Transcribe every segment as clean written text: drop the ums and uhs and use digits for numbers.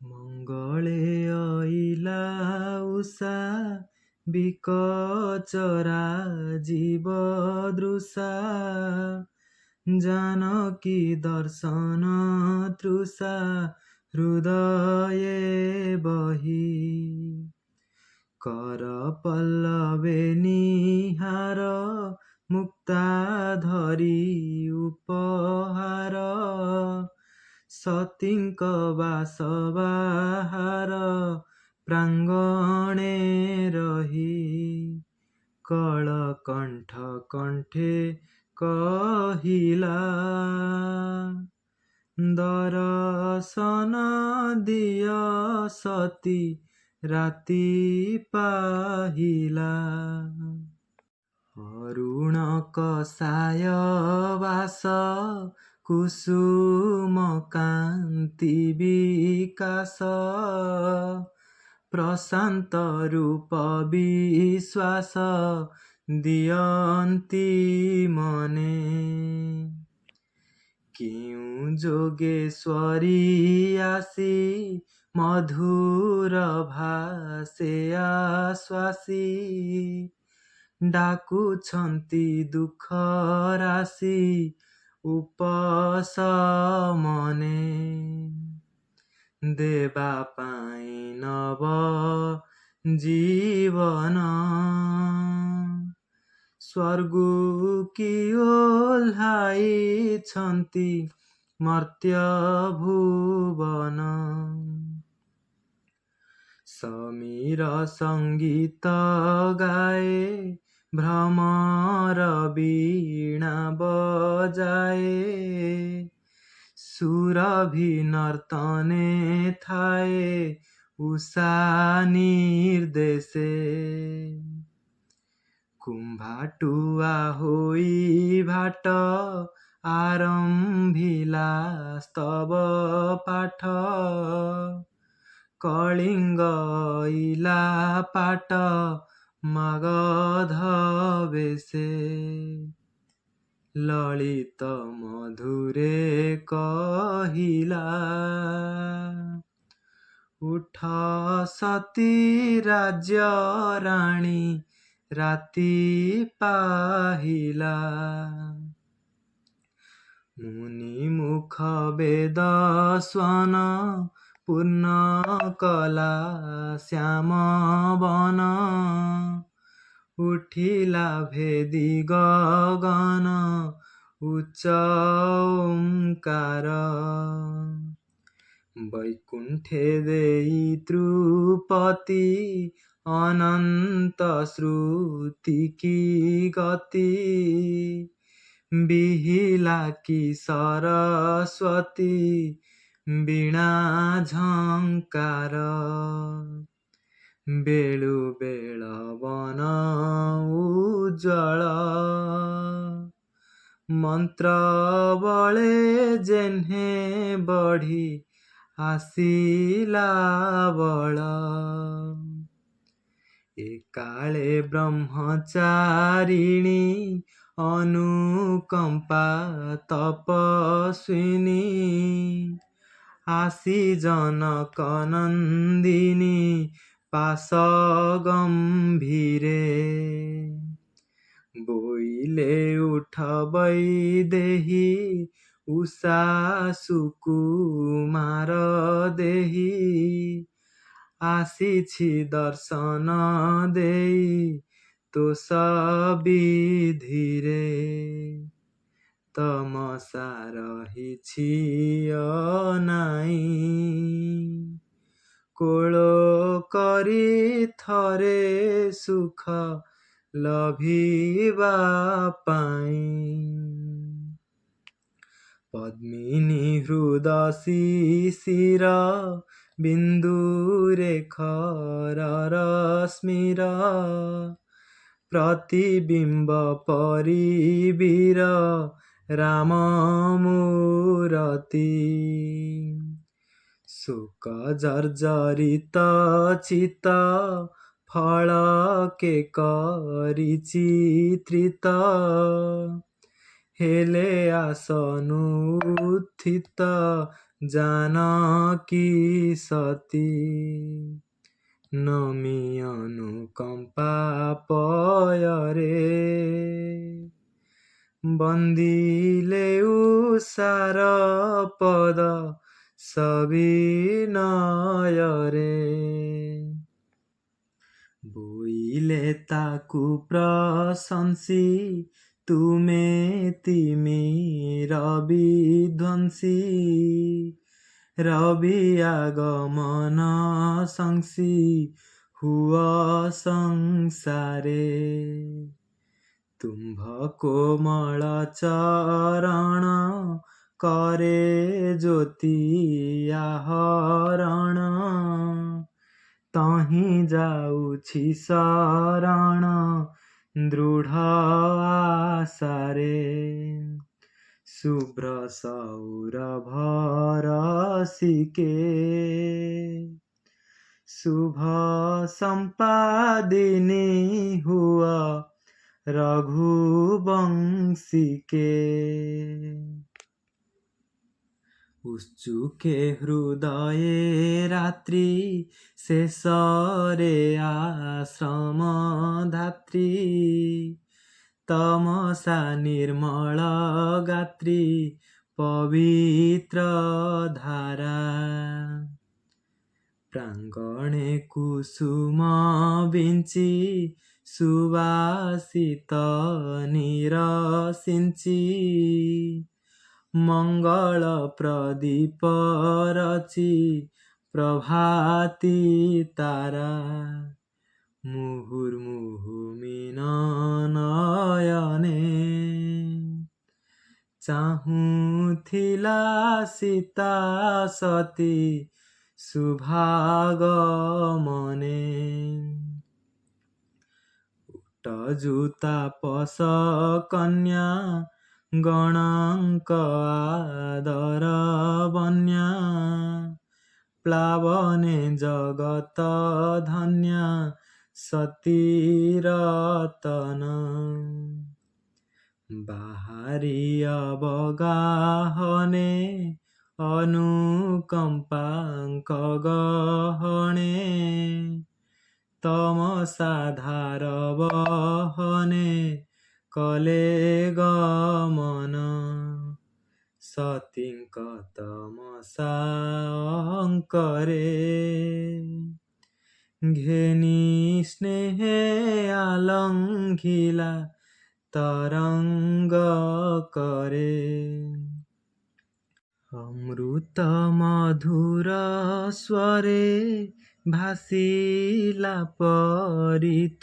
मङ्गले अइला उषा बिकचरा जीव दृशा जानकी दर्शन तृषा हृदये बही कर पल्लवे निहार मुक्ता धरी उपहार सतीଙ୍କ ବାସ ବାହାର ପ୍ରାଙ୍ଗଣେ ରହି କଳକଣ୍ଠ କଣ୍ଠେ କହିଲା ଦର୍ଶନ ଦିଅ ସତୀ ରାତି ପାହିଲା ଅରୁଣ କଷାୟ ବାସ କୁସୁମ କାନ୍ତି ବିକାଶ ପ୍ରଶାନ୍ତ ରୂପ ବିଶ୍ୱାସ ଦିଅନ୍ତି ମନେ କେଉଁ ଯୋଗେଶ୍ୱରୀ ଆସି ମଧୁର ଭାଷେ ଆଶ୍ୱାସୀ ଡାକୁଛନ୍ତି ଦୁଃଖ ରାଶି ଉପଶମନେ ଦେବା ପାଇଁ ନବ ଜୀବନ ସ୍ୱର୍ଗକୁ କି ଓହ୍ଲାଇଛନ୍ତି ମର୍ତ୍ତ୍ୟ ଭୁବନ ସମୀର ସଙ୍ଗୀତ ଗାଏ ଭ୍ରମର ବୀଣା ବଜାଏ ସୁରଭି ନର୍ତ୍ତନେ ଥାଏ ଉଷା ନିର୍ଦ୍ଦେଶେ କୁମ୍ଭାଟୁଆ ହୋଇ ଭାଟ ଆରମ୍ଭିଲା ସ୍ତବ ପାଠ କଳିଙ୍ଗ ଇଲା ପାଟ ମଗଧ ବେଶେ ଲଳିତ ମଧୁରେ କହିଲା ଉଠ ସତୀ ରାଜ୍ୟ ରାଣୀ ରାତି ପାହିଲା ମୁନି ମୁଖ ବେଦ ସ୍ୱନ ପୂର୍ଣ୍ଣ କଲା ଶ୍ୟାମ ବନ ଉଠିଲା ଭେଦି ଗଗନ ଉଚ୍ଚ ଓଙ୍କାର ବୈକୁଣ୍ଠେ ଦେଇ ତୃପତି ଅନନ୍ତ ଶ୍ରୁତି କି ଗତି ବିହିଲା କି ସରସ୍ୱତୀ ବୀଣା ଝଙ୍କାର ବେଳୁ ବେଳ ବନ ଉଜ୍ଜଳ ମନ୍ତ୍ର ବଳେ ଯେହ୍ନେ ବଢ଼ି ଆସିଲା ବଳ ଏକାଳେ ବ୍ରହ୍ମଚାରିଣୀ ଅନୁକମ୍ପା ତପସ୍ୱିନୀ ଆସି ଜନକ ନନ୍ଦିନୀ ପାଶ ଗମ୍ଭୀରେ ବୋଇଲେ ଉଠ ବୈଦେହୀ ଉଷା ସୁକୁମାର ଦେହି ଆସିଛି ଦର୍ଶନ ଦେଇ ତୋଷ ବିଧିରେ ତମସା ରହିଛି ଅନାଇ କୋଳ କରି ଥରେ ସୁଖ ଲଭିବା ପାଇଁ ପଦ୍ମିନୀ ହୃଦ ଶିଶିର ବିନ୍ଦୁରେ ଖର ରଶ୍ମିର ପ୍ରତିବିମ୍ବ ପରିବୀର ରାମ ମୂରତି ଶୋକ ଜର୍ଜରିତ ଚିତ ଫଳକେ କରି ଚିତ୍ରିତ ହେଲେ ଆସନୁ ଉତ୍ଥିତ जानकी सती नमी अनुकम्पा पୟରେ बन्दिले उषार पद सविनୟରେ बोइले ताकु प्रशंसी तुमे तिमी रविध्वंसी रवि आगमन संसी हुआ संसारे तुम्भ कोमल चरण करे ज्योति आहरण तहीं जाउछि शरण दृढ आशारे शुभ्र सौरभ रसिके शुभ संपादिनी हुआ रघुवंशिके उच्चुके हृदये रात्रि शेषरे आश्रम धात्री तमसा निर्मल गात्री पवित्र धारा प्राङ्गणे कुसुम बिंची सुवासित निरसिंची मंगल प्रदीप रची प्रभाती तारा मुहुर्मुहु नयने चाहुथिला सीता सती शुभागमने उट्टजुता पस कन्या गणांक आदर बन्या प्लावने जगत धन्या सतीरतन बाहारी अवगाहने अनुकंपांक गहने तमसाधार बहने कले गमन सतींक तमसा अंकरे घेनी स्नेहे आलंघिला तरंग करे अमृत मधुर स्वरे भासिला परितोषरे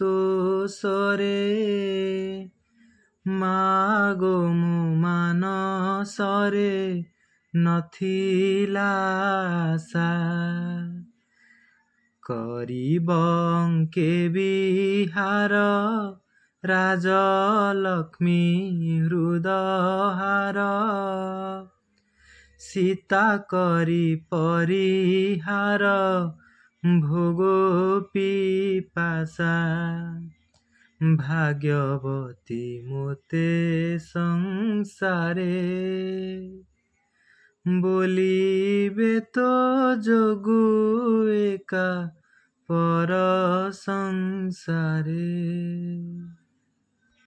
मागो मु मानसरे नथिला आशा करिबंके बिहार राजलक्ष्मी हृदहार सीता करी परिहार भोगो पिपासा भाग्यवती मोते संसारे बोलिबे तो जोगु एका पर संसारे।